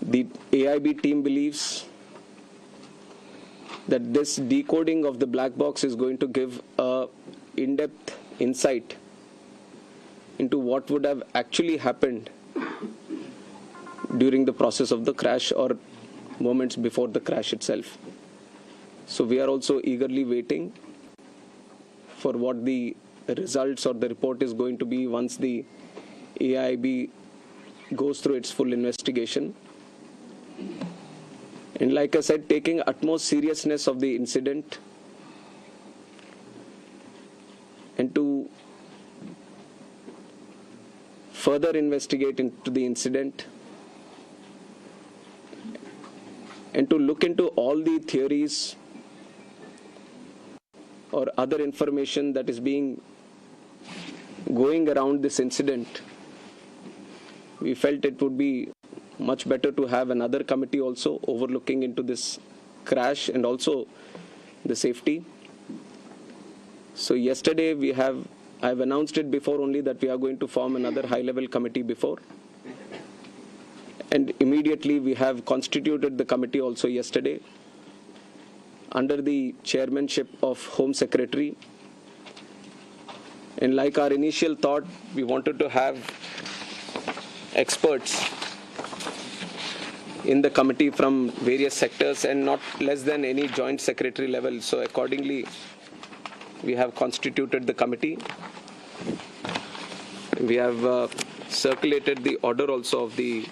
The AIB team believes that this decoding of the black box is going to give a in-depth insight into what would have actually happened during the process of the crash or moments before the crash itself. So we are also eagerly waiting for what the results or the report is going to be once the AIB goes through its full investigation. And like I said, taking utmost seriousness of the incident and to further investigate into the incident and to look into all the theories or other information that is going around this incident. We felt it would be much better to have another committee also overlooking into this crash and also the safety. So yesterday I've announced it before only that we are going to form another high-level committee before. And immediately we have constituted the committee also yesterday under the chairmanship of Home Secretary. And like our initial thought, we wanted to have experts in the committee from various sectors and not less than any joint secretary level. So accordingly, we have constituted the committee. We have circulated the order also of the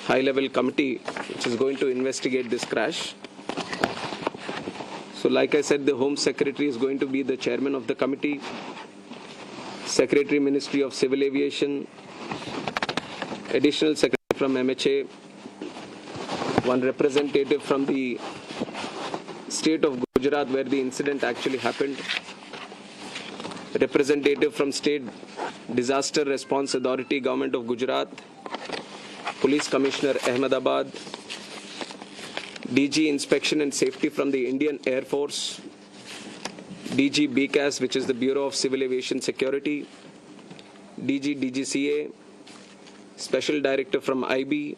high-level committee which is going to investigate this crash. So like I said, the Home Secretary is going to be the chairman of the committee, Secretary Ministry of Civil Aviation, Additional Secretary from MHA, one representative from the state of Gujarat where the incident actually happened, representative from State Disaster Response Authority, Government of Gujarat, Police Commissioner Ahmedabad, DG Inspection and Safety from the Indian Air Force, DG BCAS, which is the Bureau of Civil Aviation Security, DG DGCA, Special Director from IB,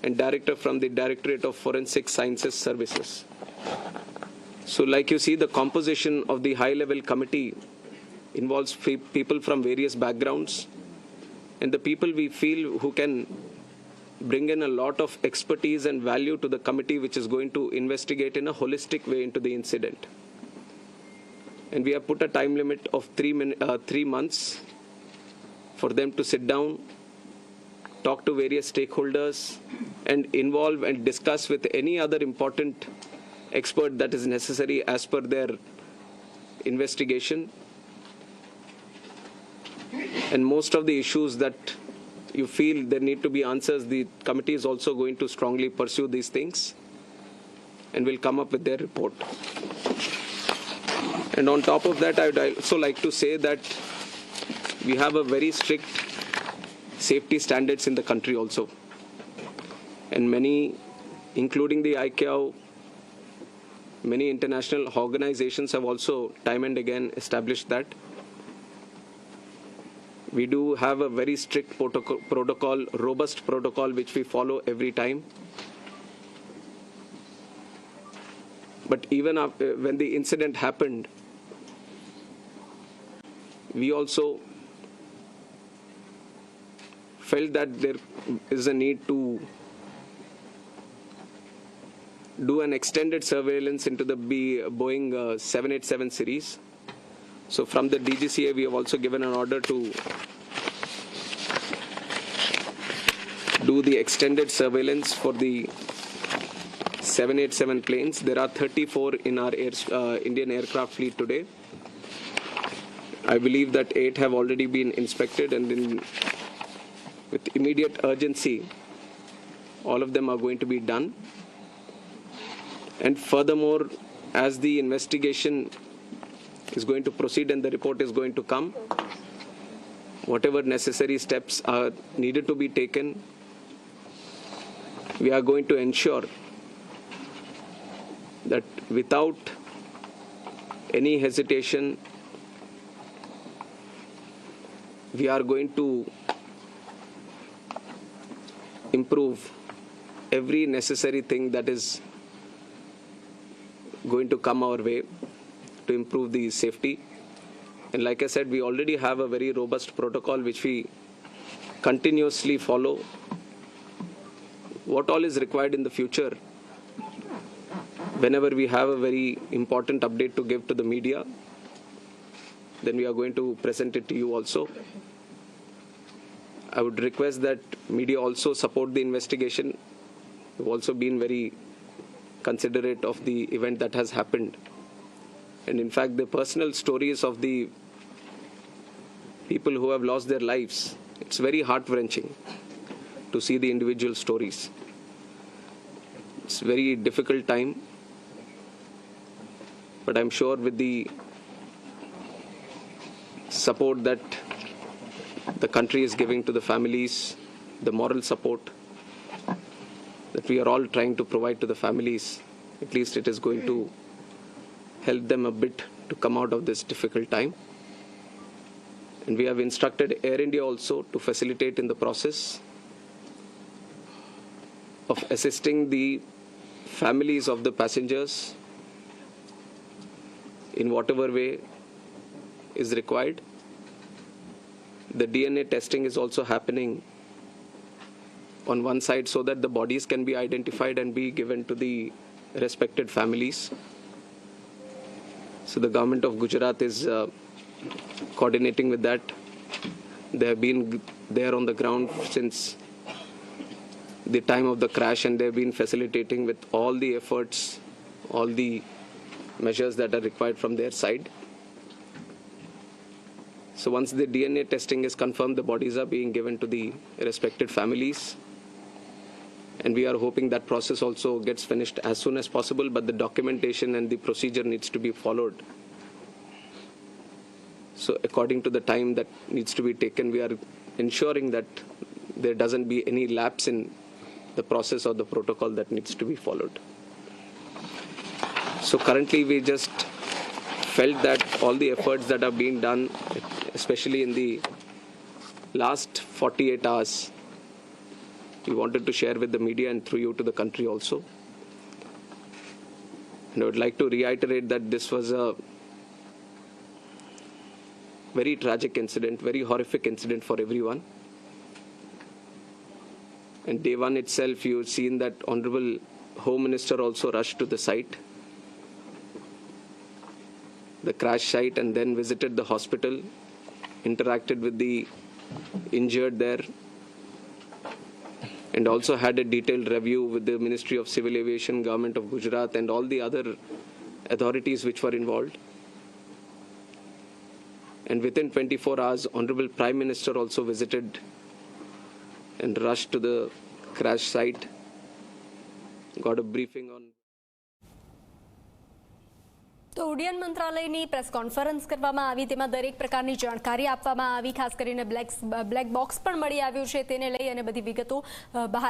and Director from the Directorate of Forensic Sciences Services. So like you see, the composition of the high-level committee involves people from various backgrounds, and the people we feel who can bring in a lot of expertise and value to the committee which is going to investigate in a holistic way into the incident. And we have put a time limit of 3 months for them to sit down, talk to various stakeholders, and involve and discuss with any other important expert that is necessary as per their investigation. And most of the issues that you feel there need to be answers, the committee is also going to strongly pursue these things and will come up with their report. And on top of that, I would also like to say that we have a very strict safety standards in the country also. And many, including the ICAO, many international organizations have also time and again established that. We do have a very strict protocol, robust protocol, which we follow every time. But even after, when the incident happened, we also felt that there is a need to do an extended surveillance into the Boeing 787 series. So from the DGCA, we have also given an order to do the extended surveillance for the 787 planes. There are 34 in our Indian aircraft fleet today. I believe that 8 have already been inspected, and with immediate urgency, all of them are going to be done. And furthermore, as the investigation is going to proceed and the report is going to come, whatever necessary steps are needed to be taken, we are going to ensure that without any hesitation, we are going to improve every necessary thing that is going to come our way to improve the safety. And like I said, we already have a very robust protocol which we continuously follow. What all is required in the future, whenever we have a very important update to give to the media, then we are going to present it to you also. I would request that media also support the investigation. We've also been very considerate of the event that has happened. And in fact, the personal stories of the people who have lost their lives, it's very heart-wrenching to see the individual stories. It's a very difficult time, but I'm sure with the support that the country is giving to the families, the moral support that we are all trying to provide to the families, at least it is going to help them a bit to come out of this difficult time. And we have instructed Air India also to facilitate in the process of assisting the families of the passengers in whatever way is required. The DNA testing is also happening on one side so that the bodies can be identified and be given to the respected families. So the government of Gujarat is coordinating with that. They have been there on the ground since the time of the crash, and they have been facilitating with all the efforts, all the measures that are required from their side. So once the DNA testing is confirmed, the bodies are being given to the respected families. And we are hoping that process also gets finished as soon as possible, but the documentation and the procedure needs to be followed. So according to the time that needs to be taken, we are ensuring that there doesn't be any lapse in the process or the protocol that needs to be followed. So currently we just felt that all the efforts that are being done, especially in the last 48 hours, we wanted to share with the media and through you to the country also. And I would like to reiterate that this was a very tragic incident, very horrific incident for everyone. And day one itself, you've seen that Honorable Home Minister also rushed to the site, the crash site, and then visited the hospital, interacted with the injured there, and also had a detailed review with the Ministry of Civil Aviation, Government of Gujarat, and all the other authorities which were involved. And within 24 hours, Honorable Prime Minister also visited and rushed to the crash site, got a briefing on. તો ઉડ્ડયન મંત્રાલયની press conference કરવામાં આવી, તેમાં દરેક પ્રકારની જાણકારી આપવામાં આવી, ખાસ કરીને બ્લેક બોક્સ પણ મળી આવ્યું છે, તેને લઈ અને બધી વિગતો બહાર